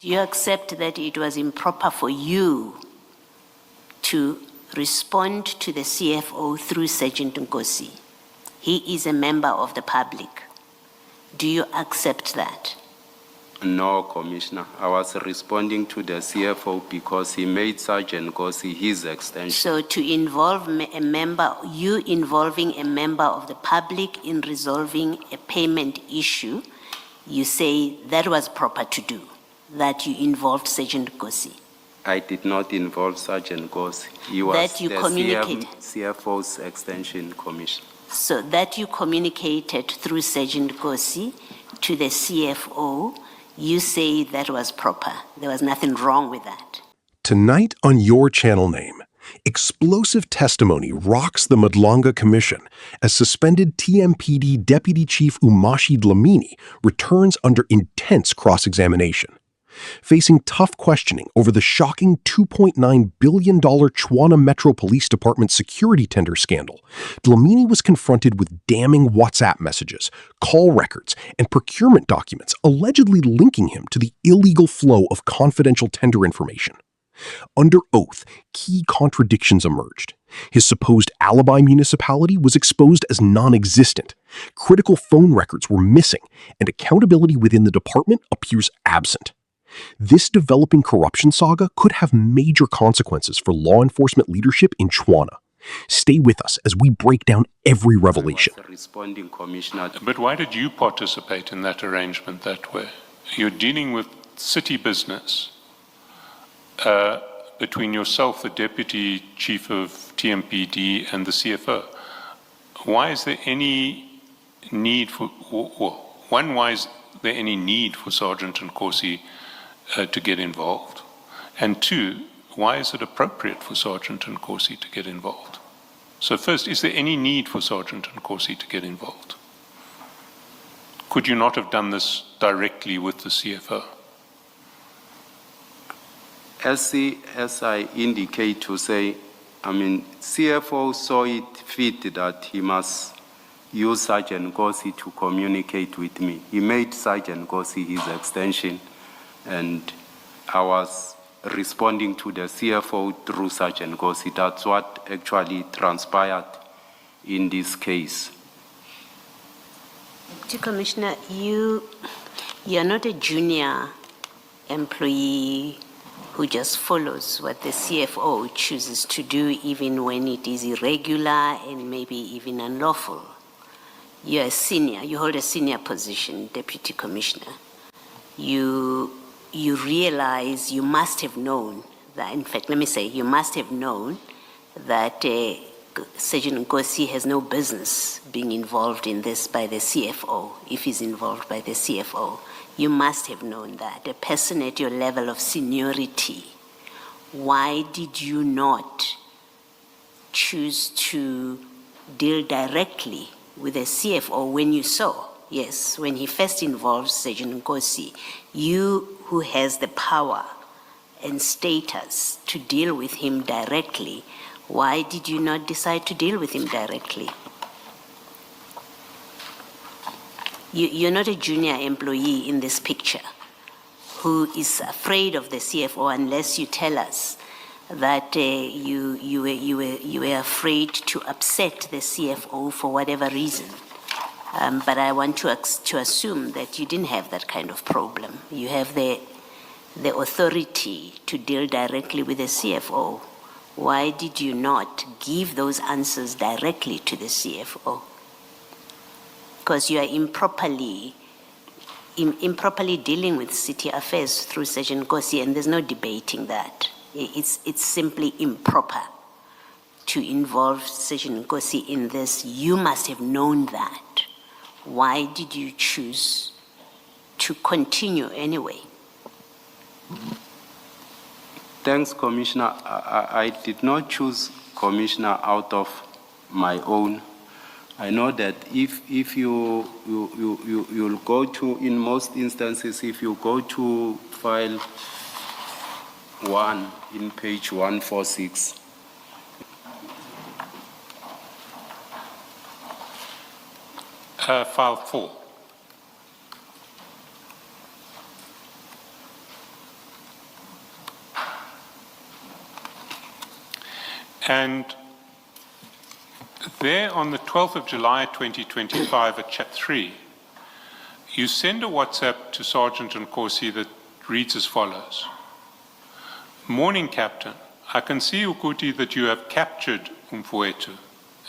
Do you accept that it was improper for you to respond to the CFO through Sergeant Nkosi? He is a member of the public. Do you accept that? No, Commissioner. I was responding to the CFO because he made Sergeant Nkosi his extension. So to involve a member, you involving a member of the public in resolving a payment issue, you say that was proper to do, that you involved Sergeant Nkosi? I did not involve Sergeant Nkosi. He was That you the CFO's extension, Commissioner. So that you communicated through Sergeant Nkosi to the CFO, you say that was proper. There was nothing wrong with that. Tonight on Your Channel Name, explosive testimony rocks the Madlanga Commission as suspended TMPD Deputy Chief Umashi Dlamini returns under intense cross-examination. Facing tough questioning over the shocking $2.9 billion Chwana Metro Police Department security tender scandal, Dlamini was confronted with damning WhatsApp messages, call records, and procurement documents allegedly linking him to the illegal flow of confidential tender information. Under oath, key contradictions emerged. His supposed alibi municipality was exposed as non-existent. Critical phone records were missing, and accountability within the department appears absent. This developing corruption saga could have major consequences for law enforcement leadership in Chwana. Stay with us as we break down every revelation. Responding, Commissioner. But why did you participate in that arrangement that way? You're dealing with city business between yourself, the Deputy Chief of TMPD, and the CFO. Why is there any need for, why is there any need for Sergeant Nkosi to get involved? And two, why is it appropriate for Sergeant Nkosi to get involved? So first, is there any need for Sergeant Nkosi to get involved? Could you not have done this directly with the CFO? As I indicate to say, CFO saw it fit that he must use Sergeant Nkosi to communicate with me. He made Sergeant Nkosi his extension, and I was responding to the CFO through Sergeant Nkosi. That's what actually transpired in this case. Commissioner, you're not a junior employee who just follows what the CFO chooses to do, even when it is irregular and maybe even unlawful. You're a senior, you hold a senior position, Deputy Commissioner. You realize you must have known that, in fact, let me say, you must have known that Sergeant Nkosi has no business being involved in this by the CFO, if he's involved by the CFO. You must have known that. A person at your level of seniority, why did you not choose to deal directly with the CFO when you saw? Yes, when he first involved Sergeant Nkosi, you who has the power and status to deal with him directly, why did you not decide to deal with him directly? You're not a junior employee in this picture who is afraid of the CFO unless you tell us that you were afraid to upset the CFO for whatever reason. But I want to assume that you didn't have that kind of problem. You have the authority to deal directly with the CFO. Why did you not give those answers directly to the CFO? Because you are improperly dealing with city affairs through Sergeant Nkosi, and there's no debating that. It's simply improper to involve Sergeant Nkosi in this. You must have known that. Why did you choose to continue anyway? Thanks, Commissioner. I did not choose Commissioner out of my own. I know that if you'll go to, in most instances, if you go to file 1 in page 146, file 4. And there on the 12th of July 2025 at chat 3, you send a WhatsApp to Sergeant Nkosi that reads as follows. Morning, Captain. I can see, Ukuti, that you have captured Umfowethu,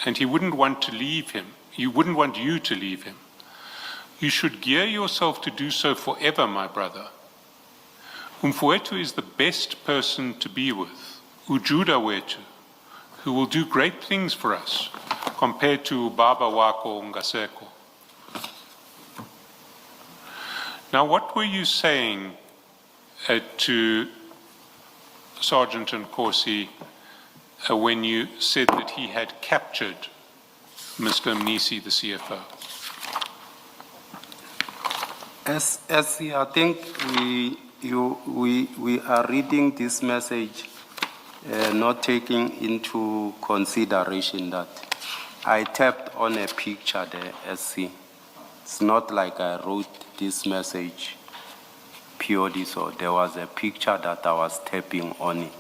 and he wouldn't want to leave him. You wouldn't want you to leave him. You should gear yourself to do so forever, my brother. Umfowethu is the best person to be with, Ujuda Wethu, who will do great things for us, compared to Baba Wako Ngaseko. Now, what were you saying to Sergeant Nkosi when you said that he had captured Mr. Mnisi, the CFO? As I think we are reading this message, not taking into consideration that I tapped on a picture there, SC. It's not like I wrote this message purely, so there was a picture that I was tapping on it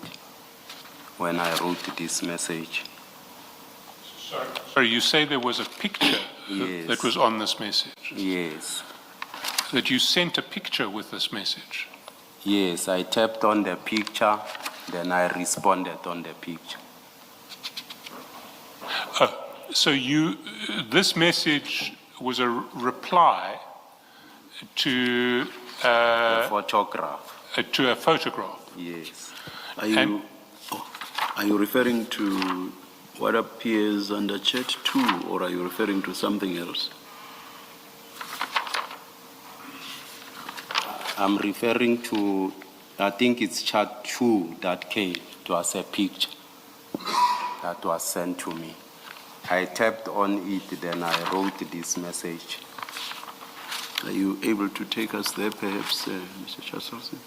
when I wrote this message. Sorry, you say there was a picture Yes. that was on this message? Yes. That you sent a picture with this message? Yes, I tapped on the picture, then I responded on the picture. So this message was a reply to The photograph. to a photograph. Yes. Are you referring to what appears under chat 2, or are you referring to something else? I'm referring to, I think it's chat 2 that came. It was a picture that was sent to me. I tapped on it, then I wrote this message. Are you able to take us there, perhaps, Mr. Chaselson?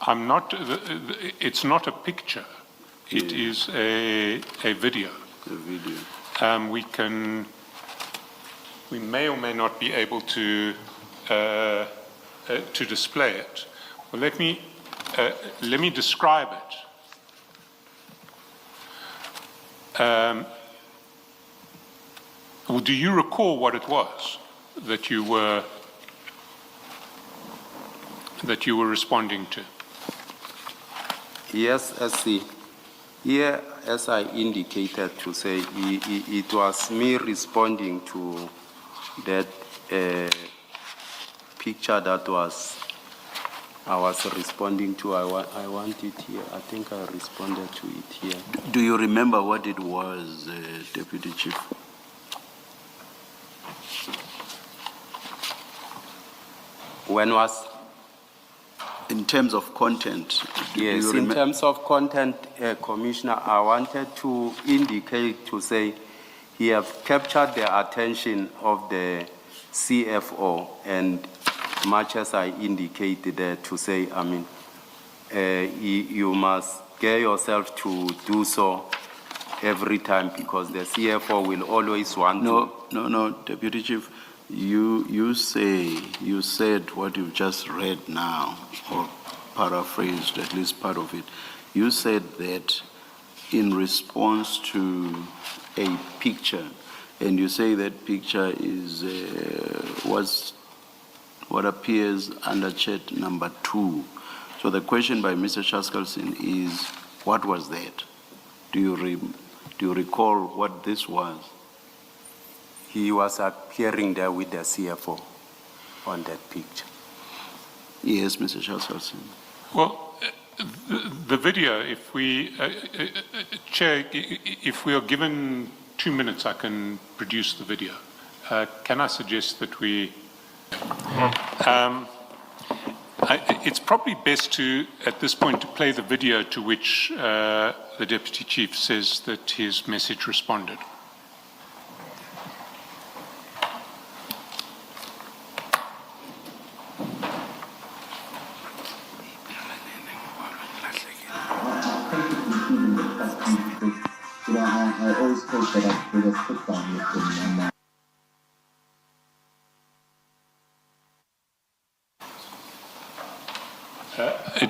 I'm not, it's not a picture. It is a video. The video. We may or may not be able to display it. Well, let me describe it. Well, do you recall what it was that you were responding to? Yes, SC. Here, as I indicated to say, it was me responding to that picture that I was responding to. I want it here. I think I responded to it here. Do you remember what it was, Deputy Chief? When was? In terms of content. Yes, in terms of content, Commissioner, I wanted to indicate to say he have captured the attention of the CFO, and much as I indicated there to say, I mean, you must get yourself to do so every time, because the CFO will always want to. No, Deputy Chief. You said what you've just read now, or paraphrased at least part of it. You said that in response to a picture, and you say that picture is was what appears under chat number 2. So the question by Mr. Chaskalson is, what was that? Do you recall what this was? He was appearing there with the CFO on that picture. Yes, Mr. Chaskalson. Well, the video, if we, Chair, if we are given 2 minutes, I can produce the video. Can I suggest that we... it's probably best to, at this point, to play the video to which the Deputy Chief says that his message responded. I always hope that I could have put down with him.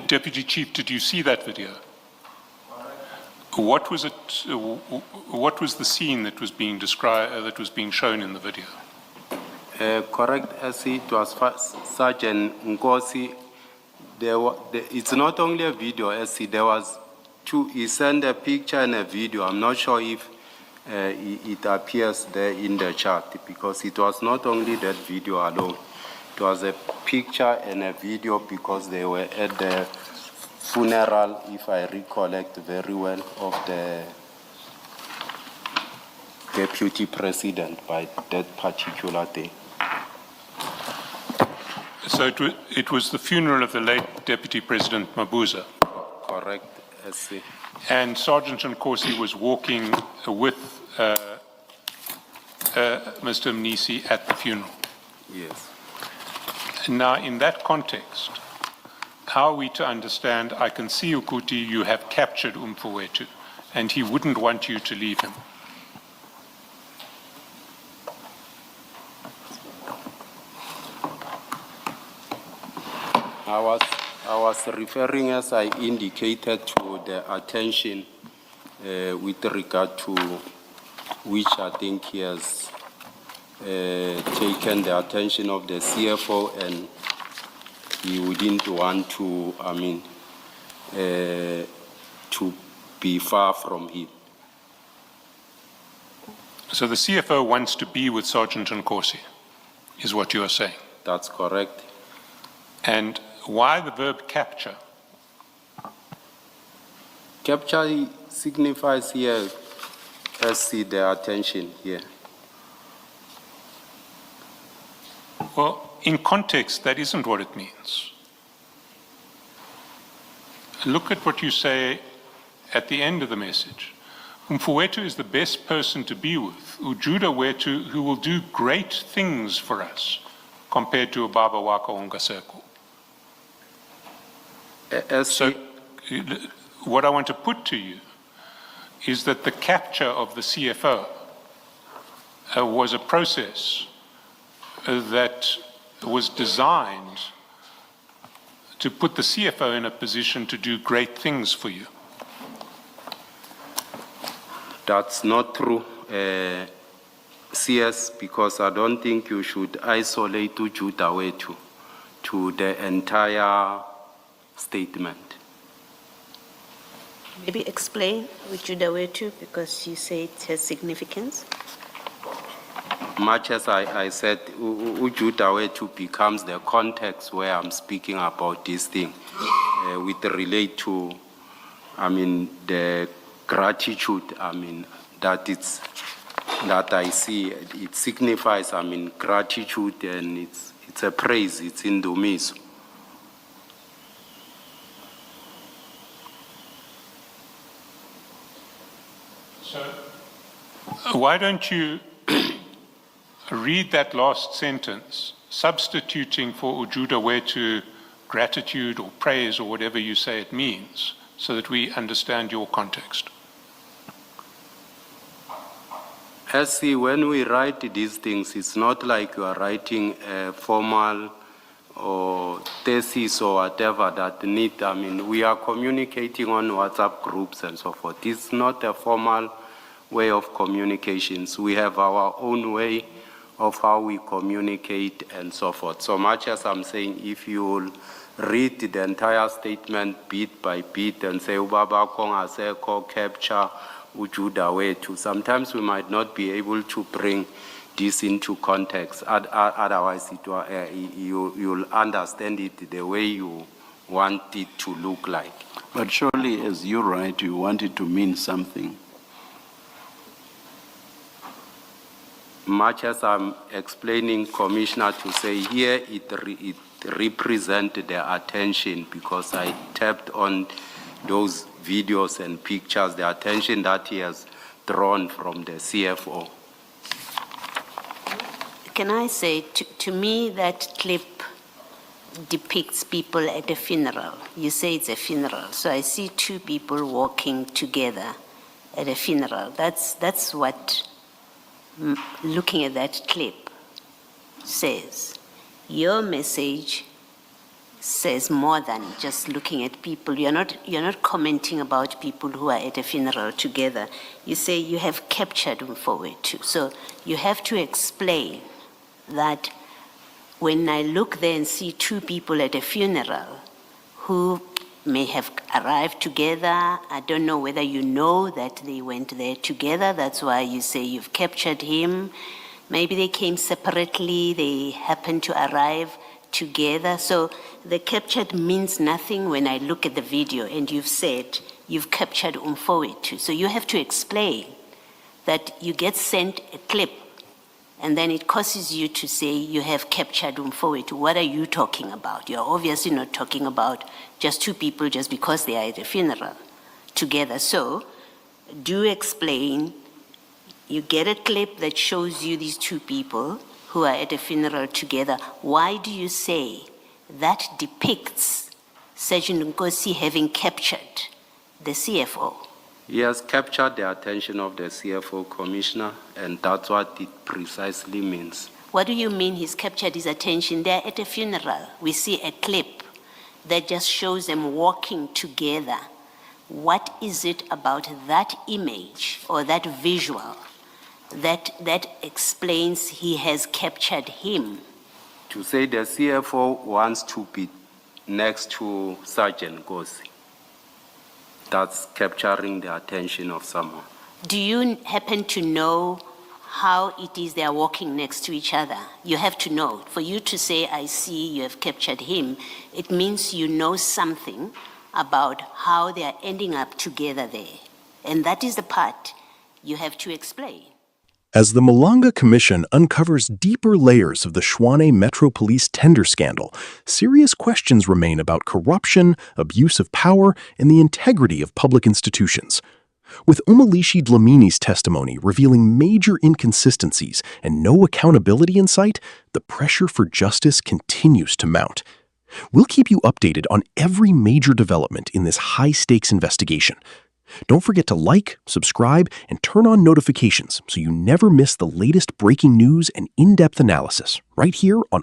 Deputy Chief, did you see that video? What was it? What was the scene that was being described, that was being shown in the video? Correct, as it was Sergeant Nkosi. It's not only a video, as there was two. He sent a picture and a video. I'm not sure if it appears there in the chart, because it was not only that video alone. It was a picture and a video, because they were at the funeral, if I recollect very well, of the deputy president by that particular day. So it was the funeral of the late Deputy President Mabuza. Correct, SC. And Sergeant Nkosi was walking with Mr. Mnisi at the funeral. Yes. Now, in that context, how are we to understand, I can see, Ukuthi, you have captured Umfowethu, and he wouldn't want you to leave him. I was referring, as I indicated, to the attention with regard to which I think he has taken the attention of the CFO, and he wouldn't want to, to be far from him. So the CFO wants to be with Sergeant Nkosi, is what you are saying? That's correct. And why the verb capture? Capture signifies here, as see the attention here. Well, in context, that isn't what it means. Look at what you say at the end of the message. Umfowethu is the best person to be with. Ujuda wetu, who will do great things for us, compared to Baba wako Ungaseko. So, what I want to put to you is that the capture of the CFO was a process that was designed to put the CFO in a position to do great things for you. That's not true, CS, because I don't think you should isolate Ujuda wetu to the entire statement. Maybe explain Ujuda wetu, because you say it has significance. Much as I said, Ujuda wetu becomes the context where I'm speaking about this thing, with relate to, the gratitude, that I see. It signifies, gratitude, and it's a praise, it's in Dumiso. So, why don't you read that last sentence, substituting for Ujuda wetu gratitude or praise or whatever you say it means, so that we understand your context? See, when we write these things, it's not like you are writing a formal or thesis or whatever that need, we are communicating on WhatsApp groups and so forth. It's not a formal way of communications. We have our own way of how we communicate and so forth. So much as I'm saying, if you will read the entire statement bit by bit and say, Ubaba Konga Seko, capture, Ujuda wetu, sometimes we might not be able to bring this into context. Otherwise, you'll understand it the way you want it to look like. But surely, as you write, you want it to mean something. Much as I'm explaining, Commissioner, to say here it represents the attention, because I tapped on those videos and pictures, the attention that he has drawn from the CFO. Can I say, to me, that clip depicts people at a funeral. You say it's a funeral, so I see two people walking together at a funeral. That's what looking at that clip says. Your message says more than just looking at people. You're not commenting about people who are at a funeral together. You say you have captured Mfowethu. So you have to explain that when I look there and see two people at a funeral who may have arrived together, I don't know whether you know that they went there together, that's why you say you've captured him. Maybe they came separately, they happened to arrive together. So the captured means nothing when I look at the video and you've said you've captured Mfowethu. So you have to explain that you get sent a clip and then it causes you to say you have captured Mfowethu. What are you talking about? You're obviously not talking about just two people just because they are at a funeral together. So do explain. You get a clip that shows you these two people who are at a funeral together. Why do you say that depicts Sergeant Nkosi having captured the CFO? He has captured the attention of the CFO commissioner, and that's what it precisely means. What do you mean he's captured his attention? They're at a funeral. We see a clip that just shows them walking together. What is it about that image or that visual that explains he has captured him? To say the CFO wants to be next to Sergeant Nkosi, that's capturing the attention of someone. Do you happen to know how it is they are walking next to each other? You have to know. For you to say, I see you have captured him, it means you know something about how they are ending up together there. And that is the part you have to explain. As the Malanga Commission uncovers deeper layers of the Shwane Metro Police tender scandal, serious questions remain about corruption, abuse of power, and the integrity of public institutions. With Umalishi Dlamini's testimony revealing major inconsistencies and no accountability in sight, the pressure for justice continues to mount. We'll keep you updated on every major development in this high-stakes investigation. Don't forget to like, subscribe, and turn on notifications so you never miss the latest breaking news and in-depth analysis right here on